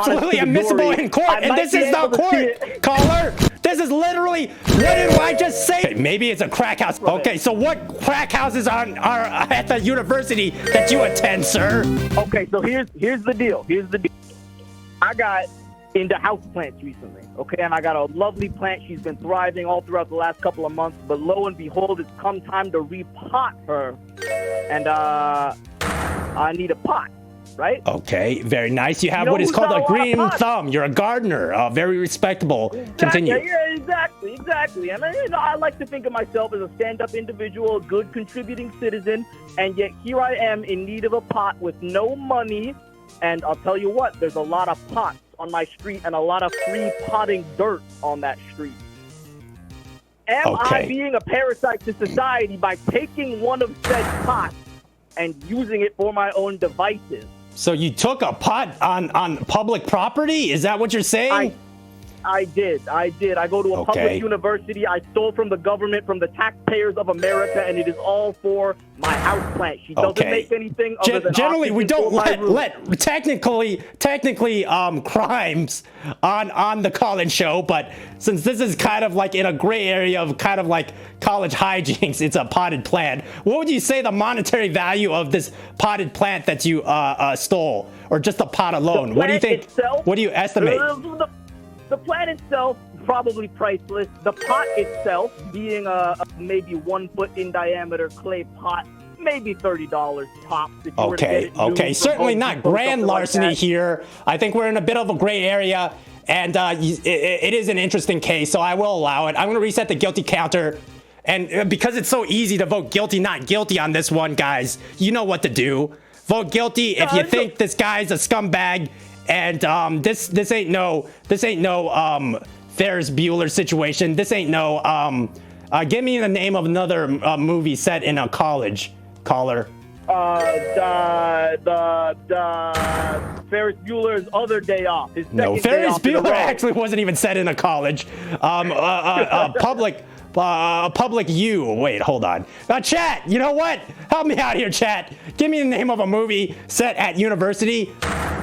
absolutely admissible in court, and this is not court, caller. This is literally, what did I just say? Maybe it's a crack house. Okay, so what crack houses are at the university that you attend, sir? Okay, so here's the deal. Here's the deal. I got into houseplants recently, okay? And I got a lovely plant. She's been thriving all throughout the last couple of months, but lo and behold, it's come time to repot her. And I need a pot, right? Okay, very nice. You have what is called a green thumb. You're a gardener. Very respectable. Continue. Yeah, exactly. And I like to think of myself as a stand-up individual, a good contributing citizen, and yet here I am in need of a pot with no money. And I'll tell you what, there's a lot of pots on my street and a lot of free potting dirt on that street. Am I being a parasite to society by taking one of said pots and using it for my own devices? So you took a pot on public property? Is that what you're saying? I did. I go to a public university. I stole from the government, from the taxpayers of America, and it is all for my houseplant. She doesn't make anything other than generally we don't let technically crimes on the college show, but since this is kind of like in a gray area of kind of like college hijinks, it's a potted plant. What would you say the monetary value of this potted plant that you stole, or just the pot alone? What do you think? What do you estimate? The plant itself, probably priceless. The pot itself, being a maybe 1 foot in diameter clay pot, maybe $30 tops. Okay. Certainly not grand larceny here. I think we're in a bit of a gray area, and it is an interesting case, so I will allow it. I'm going to reset the guilty counter. And because it's so easy to vote guilty, not guilty on this one, guys, you know what to do. Vote guilty if you think this guy's a scumbag. And this ain't no Ferris Bueller situation. This ain't no give me the name of another movie set in a college, caller. The Ferris Bueller's Other Day Off. No, Ferris Bueller actually wasn't even set in a college. Public U. Wait, hold on. Chat, you know what? Help me out here, chat. Give me the name of a movie set at university.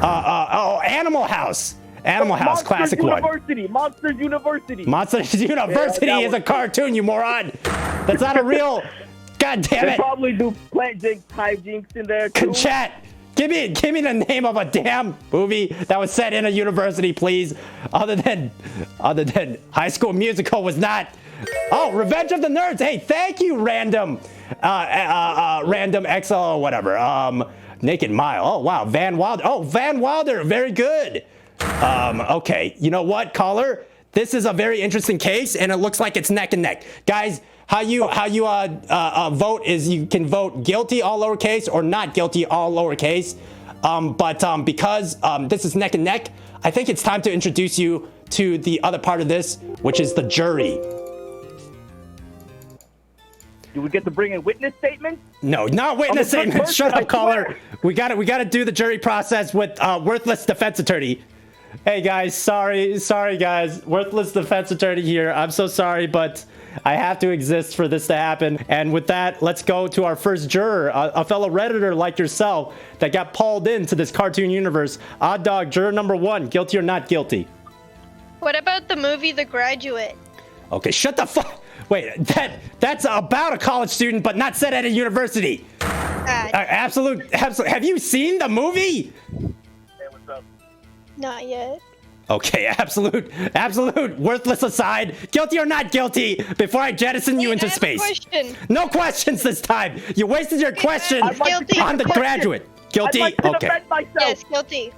Animal House. Animal House, classic one. Monsters University. Monsters University is a cartoon, you moron. That's not a real. God damn it. They probably do plant jinx, hijinks in there too. Chat. Give me the name of a damn movie that was set in a university, please. Other than High School Musical was not. Oh, Revenge of the Nerds. Hey, thank you, random XL or whatever. Naked Mile. Oh, wow. Van Wilder. Oh, Van Wilder. Very good. Okay. You know what, caller? This is a very interesting case, and it looks like it's neck and neck. Guys, how you vote is you can vote guilty, all lowercase, or not guilty, all lowercase. But because this is neck and neck, I think it's time to introduce you to the other part of this, which is the jury. Do we get to bring in witness statements? No, not witness statements. Shut up, caller. We got to do the jury process with worthless defense attorney. Hey guys, sorry guys. Worthless defense attorney here. I'm so sorry, but I have to exist for this to happen. And with that, let's go to our first juror, a fellow Redditor like yourself that got pulled into this cartoon universe. Odd Dog, juror number 1, guilty or not guilty? What about the movie The Graduate? Okay, shut the fuck. Wait, that's about a college student, but not set at a university. Absolute. Have you seen the movie? Hey, what's up? Not yet. Okay, absolute. Worthless aside, guilty or not guilty? Before I jettison you into space. Question. No questions this time. You wasted your question on The Graduate. Guilty. Okay. Yes, guilty.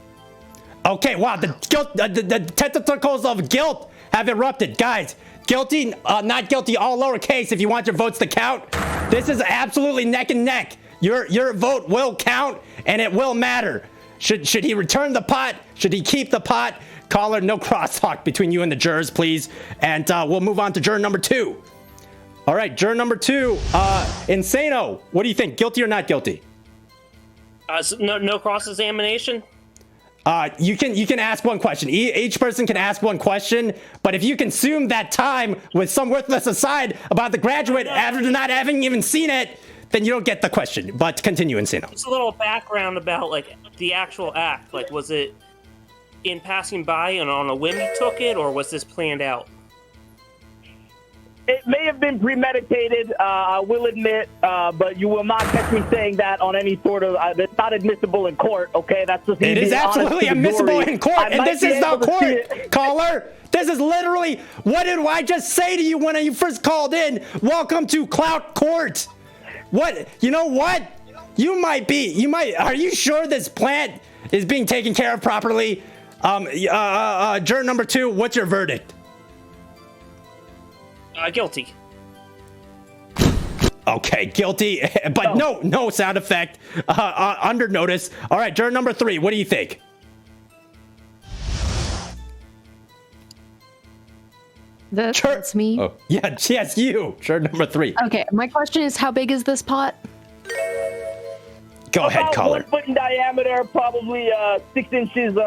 Okay. Wow. The tentacles of guilt have erupted, guys. Guilty, not guilty, all lowercase if you want your votes to count. This is absolutely neck and neck. Your vote will count, and it will matter. Should he return the pot? Should he keep the pot? Caller, no crosstalk between you and the jurors, please. And we'll move on to juror number 2. All right, juror number 2, Insano. What do you think, guilty or not guilty? So no cross-examination? You can ask one question. Each person can ask one question, but if you consume that time with some worthless aside about The Graduate after not having even seen it, then you don't get the question. But continue, Insano. Just a little background about like the actual act. Like, was it in passing by and on a whim you took it, or was this planned out? It may have been premeditated, I will admit, but you will not catch me saying that on any sort of. It's not admissible in court, okay? That's just. It is absolutely admissible in court, and this is not court, caller. This is literally. What did I just say to you when you first called in? Welcome to Klout Court. What? You know what? You might. Are you sure this plant is being taken care of properly? Juror number 2, what's your verdict? Guilty. Okay, guilty, but no sound effect under notice. All right, juror number 3, what do you think? That's me. Oh, yes, you. Juror number 3. Okay, my question is, how big is this pot? Go ahead, caller. 1 foot in diameter, probably 6 inches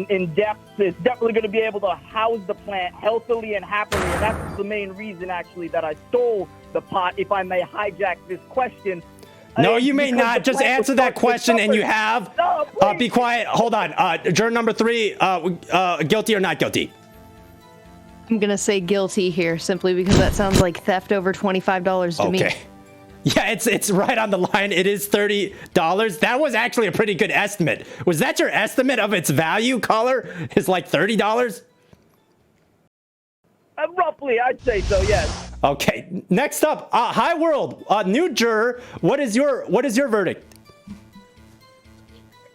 in depth. It's definitely going to be able to house the plant healthily and happily. And that's the main reason, actually, that I stole the pot, if I may hijack this question. No, you may not. Just answer that question, and you have. No, be quiet. Hold on. Juror number 3, guilty or not guilty? I'm going to say guilty here, simply because that sounds like theft over $25 to me. Okay. Yeah, it's right on the line. It is $30. That was actually a pretty good estimate. Was that your estimate of its value, caller? Is like $30? Roughly, I'd say so, yes. Okay, next up, High World, new juror. What is your verdict?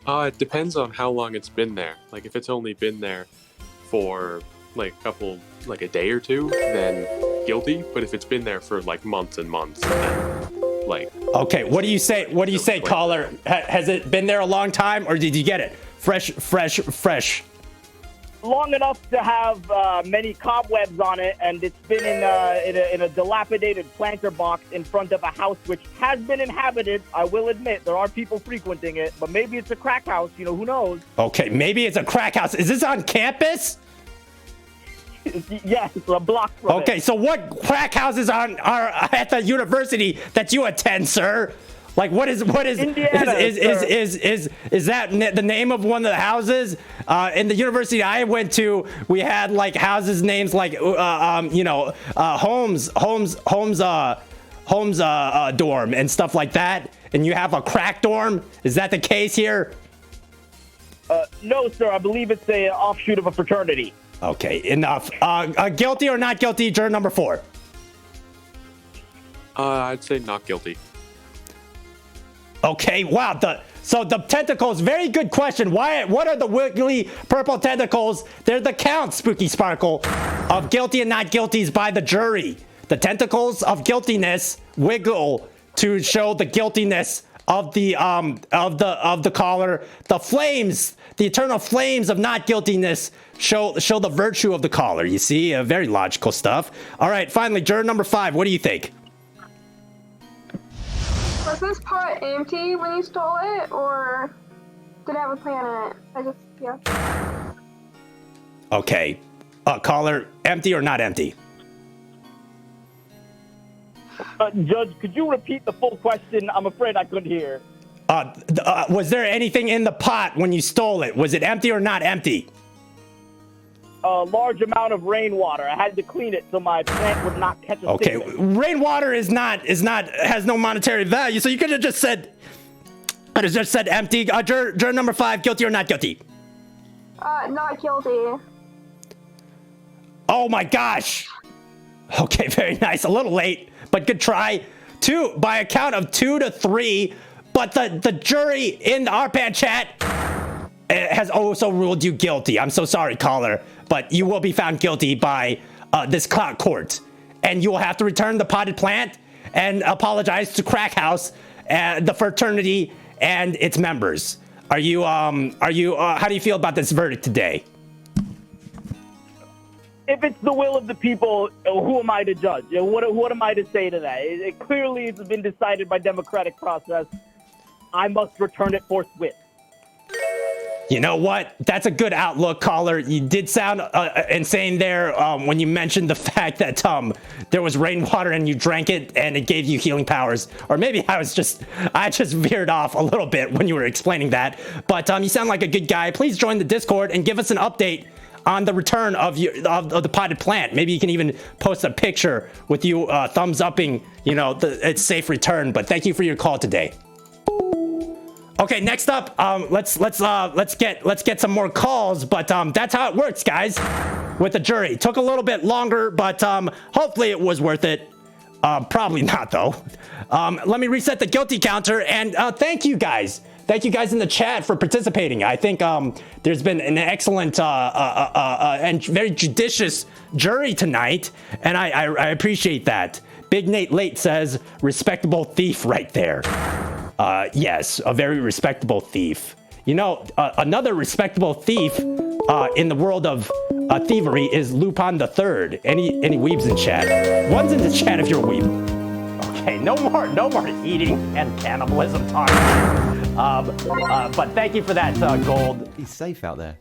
It depends on how long it's been there. Like, if it's only been there for like a day or two, then guilty. But if it's been there for like months and months, then like. Okay, what do you say? What do you say, caller? Has it been there a long time, or did you get it fresh? Long enough to have many cobwebs on it, and it's been in a dilapidated planter box in front of a house which has been inhabited. I will admit there are people frequenting it, but maybe it's a crack house. You know, who knows? Okay, maybe it's a crack house. Is this on campus? Yes, a block from it. Okay, so what crack houses are at the university that you attend, sir? Like, what is Indiana, is that the name of one of the houses? In the university I went to, we had like houses names like Holmes dorm and stuff like that. And you have a crack dorm. Is that the case here? No, sir. I believe it's a offshoot of a fraternity. Okay, enough. Guilty or not guilty, juror number 4? I'd say not guilty. Okay, wow. So the tentacles, very good question. What are the wiggly purple tentacles? They're the count, Spooky Sparkle, of guilty and not guilties by the jury. The tentacles of guiltiness wiggle to show the guiltiness of the caller. The flames, the eternal flames of not guiltiness show the virtue of the caller. You see, very logical stuff. All right, finally, juror number 5. What do you think? Was this pot empty when you stole it, or did it have a plan in it? Yeah. Okay. Caller, empty or not empty? Judge, could you repeat the full question? I'm afraid I couldn't hear. Was there anything in the pot when you stole it? Was it empty or not empty? A large amount of rainwater. I had to clean it so my plant would not catch a Okay, stinging. rainwater has no monetary value, so you could have just said empty. Juror number 5, guilty or not guilty? Not guilty. Oh my gosh. Okay, very nice. A little late, but good try. By a count of 2 to 3, but the jury in the RPAN chat has also ruled you guilty. I'm so sorry, caller, but you will be found guilty by this Klout Court, and you will have to return the potted plant and apologize to Crack House, the fraternity, and its members. How do you feel about this verdict today? If it's the will of the people, who am I to judge? What am I to say to that? It clearly has been decided by democratic process. I must return it forthwith. You know what? That's a good outlook, caller. You did sound insane there when you mentioned the fact that there was rainwater and you drank it and it gave you healing powers. Or maybe I just veered off a little bit when you were explaining that. But you sound like a good guy. Please join the Discord and give us an update on the return of the potted plant. Maybe you can even post a picture with you thumbs upping, its safe return. But thank you for your call today. Okay, next up, let's get some more calls, but that's how it works, guys, with the jury. Took a little bit longer, but hopefully it was worth it. Probably not, though. Let me reset the guilty counter, and thank you guys. Thank you guys in the chat for participating. I think there's been an excellent and very judicious jury tonight, and I appreciate that. Big Nate Late says, respectable thief right there. Yes, a very respectable thief. Another respectable thief in the world of thievery is Lupin III. Any weebs in chat? One's in the chat if you're a weeb. Okay, no more eating and cannibalism talk. But thank you for that, Gold. He's safe out there.